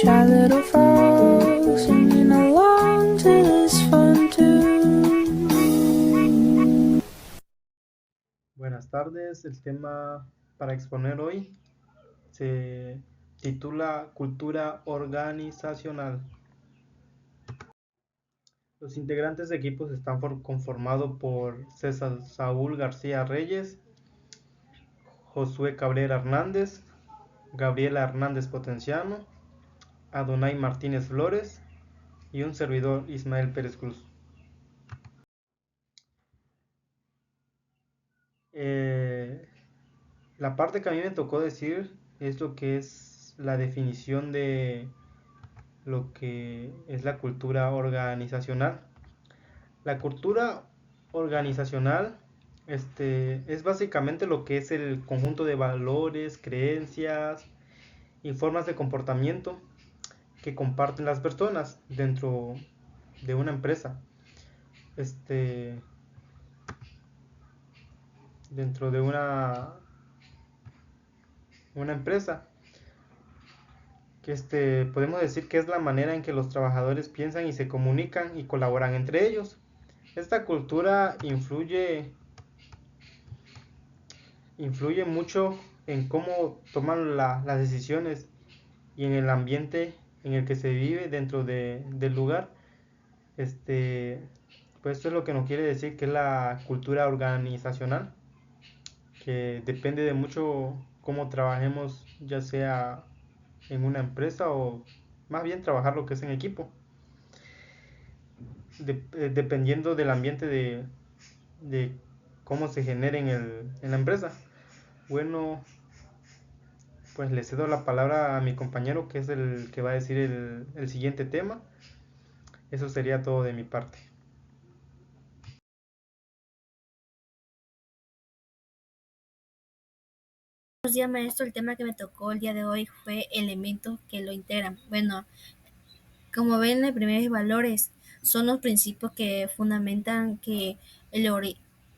Shy little frog singing along to this fun tune. Buenas tardes, el tema para exponer hoy se titula Cultura Organizacional. Los integrantes de equipos están conformados por César Saúl García Reyes, Josué Cabrera Hernández, Gabriela Hernández Potenciano, Adonai Martínez Flores y un servidor Ismael Pérez Cruz. La parte que a mí me tocó decir es lo que es la definición de lo que es la cultura organizacional. La cultura organizacional es básicamente lo que es el conjunto de valores, creencias y formas de comportamiento que comparten las personas dentro de una empresa. Este, Dentro de una empresa que podemos decir que es la manera en que los trabajadores piensan y se comunican y colaboran entre ellos. Esta cultura influye mucho en cómo toman las decisiones y en el ambiente en el que se vive dentro del lugar. Pues esto es lo que nos quiere decir que es la cultura organizacional, que depende de mucho cómo trabajemos, ya sea en una empresa o más bien trabajar lo que es en equipo, dependiendo del ambiente de cómo se genere en la empresa. Bueno, pues le cedo la palabra a mi compañero, que es el que va a decir el siguiente tema. Eso sería todo de mi parte. Buenos días, maestro. El tema que me tocó el día de hoy fue elementos que lo integran. Bueno, como ven, los primeros valores son los principios que fundamentan que el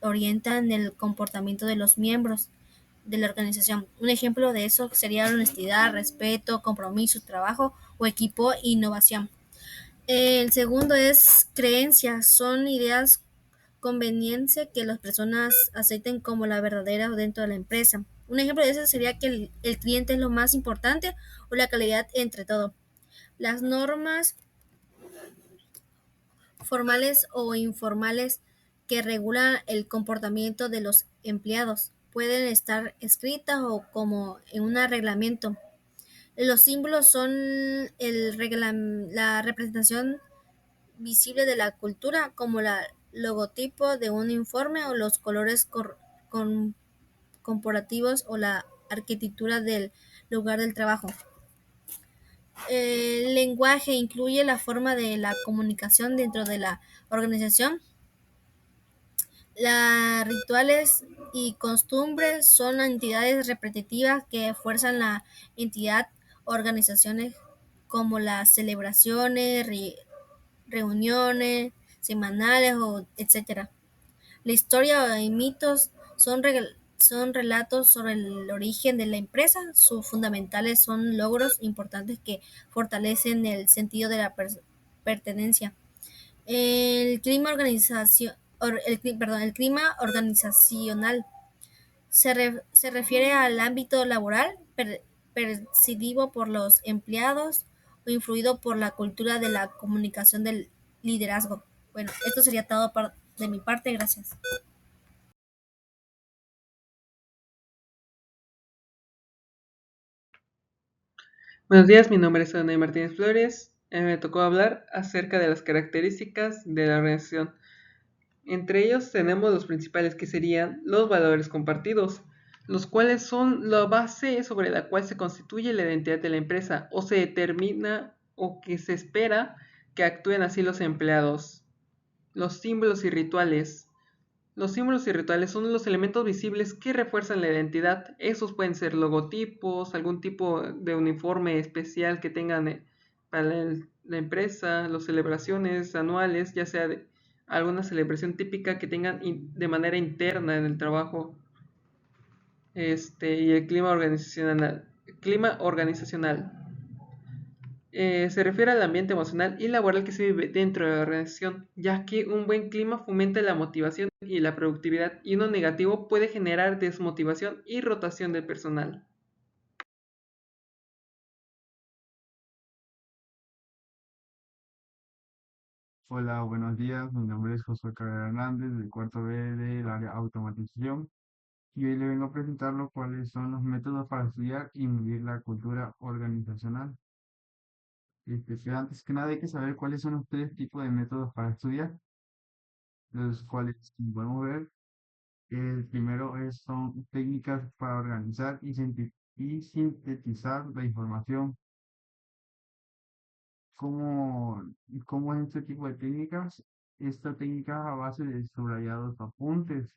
orientan el comportamiento de los miembros de la organización. Un ejemplo de eso sería la honestidad, respeto, compromiso, trabajo o equipo e innovación. El segundo es creencias, son ideas conveniencia que las personas acepten como la verdadera dentro de la empresa. Un ejemplo de eso sería que el cliente es lo más importante o la calidad entre todo. Las normas formales o informales que regulan el comportamiento de los empleados pueden estar escritas o como en un reglamento. Los símbolos son la representación visible de la cultura, como el logotipo de un informe o los colores corporativos o la arquitectura del lugar del trabajo. El lenguaje incluye la forma de la comunicación dentro de la organización. Las rituales y costumbres son entidades repetitivas que fuerzan la entidad organizaciones como las celebraciones, reuniones semanales o etcétera. La historia y mitos son relatos sobre el origen de la empresa. Sus fundamentales son logros importantes que fortalecen el sentido de la pertenencia. El clima el clima organizacional se refiere al ámbito laboral percibido por los empleados o influido por la cultura de la comunicación del liderazgo. Bueno, esto sería todo de mi parte. Gracias. Buenos días, mi nombre es Adonai Martínez Flores. Me tocó hablar acerca de las características de la organización. Entre ellos tenemos los principales que serían los valores compartidos, los cuales son la base sobre la cual se constituye la identidad de la empresa o se determina o que se espera que actúen así los empleados. Los símbolos y rituales. Los símbolos y rituales son los elementos visibles que refuerzan la identidad. Esos pueden ser logotipos, algún tipo de uniforme especial que tengan para la empresa, las celebraciones anuales, ya sea de alguna celebración típica que tengan de manera interna en el trabajo. Y el clima organizacional. Clima organizacional. Se refiere al ambiente emocional y laboral que se vive dentro de la organización, ya que un buen clima fomenta la motivación y la productividad, y uno negativo puede generar desmotivación y rotación del personal. Hola, buenos días. Mi nombre es Josué Cabrera Hernández, del cuarto B del área automatización. Y hoy le vengo a presentar cuáles son los métodos para estudiar y medir la cultura organizacional. Pero antes que nada hay que saber cuáles son los tres tipos de métodos para estudiar, los cuales, como podemos ver, el primero son técnicas para organizar y sintetizar la información. ¿Cómo, cómo es este tipo de técnicas? Esta técnica es a base de subrayados apuntes,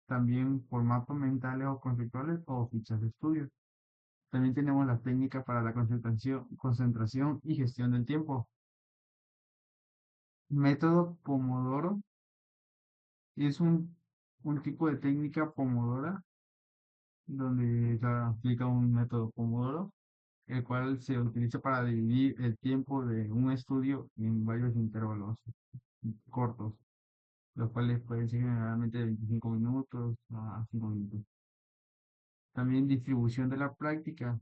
también por mapas mentales o conceptuales o fichas de estudio. También tenemos la técnica para la concentración y gestión del tiempo. Método Pomodoro es un tipo de técnica Pomodora donde se aplica un método Pomodoro, el cual se utiliza para dividir el tiempo de un estudio en varios intervalos cortos, los cuales pueden ser generalmente de 25 minutos a 5 minutos. También distribución de la práctica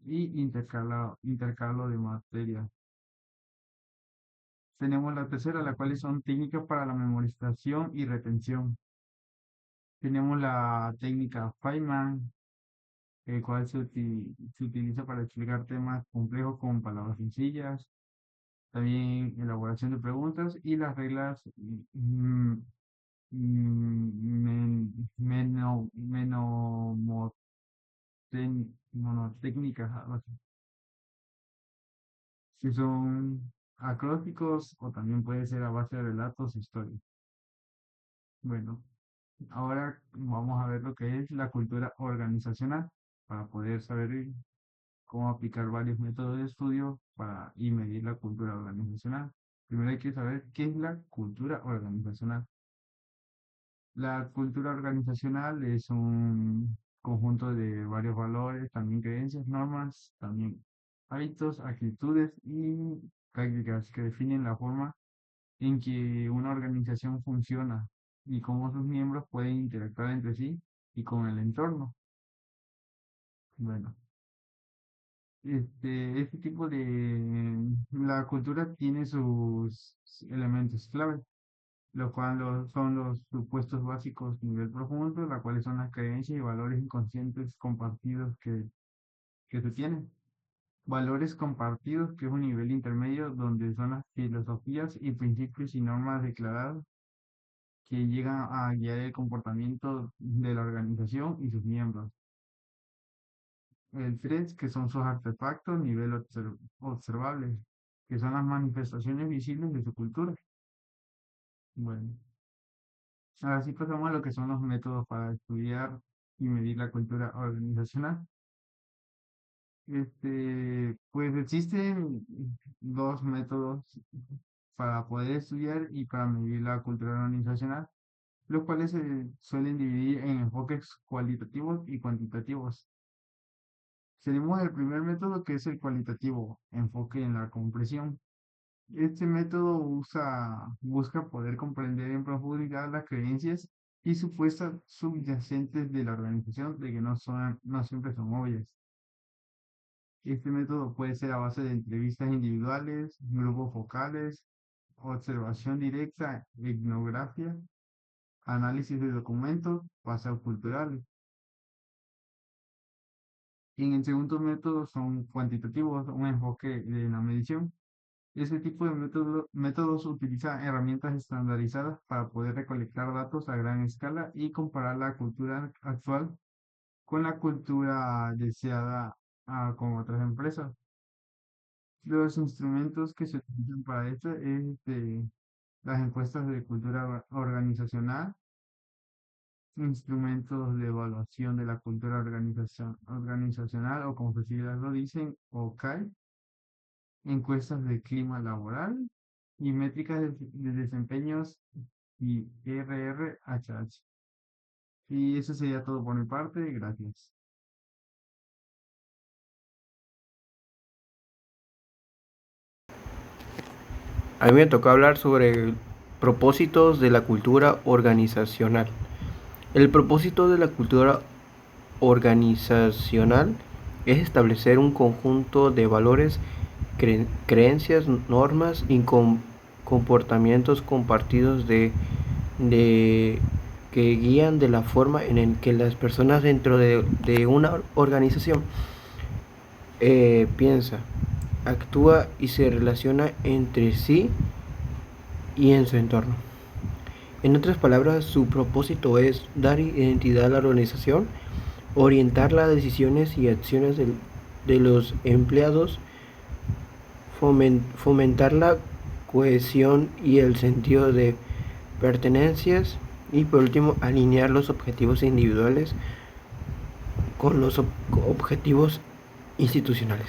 y intercalo de materia. Tenemos la tercera, la cual son técnicas para la memorización y retención. Tenemos la técnica Feynman, el cual se utiliza para explicar temas complejos con palabras sencillas. También elaboración de preguntas y las reglas monotécnicas, algo así, que son acrósticos o también puede ser a base de relatos e historias. Bueno, ahora vamos a ver lo que es la cultura organizacional para poder saber cómo aplicar varios métodos de estudio y medir la cultura organizacional. Primero hay que saber qué es la cultura organizacional. La cultura organizacional es un conjunto de varios valores, también creencias, normas, también hábitos, actitudes y prácticas que definen la forma en que una organización funciona y cómo sus miembros pueden interactuar entre sí y con el entorno. Bueno, este tipo de la cultura tiene sus elementos clave, lo cual son los supuestos básicos nivel profundo, las cuales son las creencias y valores inconscientes compartidos que se tienen. Valores compartidos, que es un nivel intermedio donde son las filosofías y principios y normas declarados que llegan a guiar el comportamiento de la organización y sus miembros. El 3, que son sus artefactos, nivel observable, que son las manifestaciones visibles de su cultura. Bueno, ahora sí pasamos a lo que son los métodos para estudiar y medir la cultura organizacional. Pues existen dos métodos para poder estudiar y para medir la cultura organizacional, los cuales se suelen dividir en enfoques cualitativos y cuantitativos. Tenemos el primer método que es el cualitativo, enfoque en la comprensión. Este método busca poder comprender en profundidad las creencias y supuestas subyacentes de la organización de que no siempre son obvias. Este método puede ser a base de entrevistas individuales, grupos focales, observación directa, etnografía, análisis de documentos, paseos culturales. En el segundo método son cuantitativos, un enfoque de la medición. Este tipo de métodos utiliza herramientas estandarizadas para poder recolectar datos a gran escala y comparar la cultura actual con la cultura deseada con otras empresas. Los instrumentos que se utilizan para esto es las encuestas de cultura organizacional, instrumentos de evaluación de la cultura organizacional o como sus siglas lo dicen, OCAI, encuestas de clima laboral y métricas de desempeños y RRHH. Y eso sería todo por mi parte. Gracias. A mí me tocó hablar sobre propósitos de la cultura organizacional. El propósito de la cultura organizacional es establecer un conjunto de valores, creencias, normas y comportamientos compartidos que guían de la forma en que las personas dentro de una organización piensa, actúa y se relaciona entre sí y en su entorno. En otras palabras, su propósito es dar identidad a la organización, orientar las decisiones y acciones de los empleados, fomentar la cohesión y el sentido de pertenencias y por último alinear los objetivos individuales con los objetivos institucionales.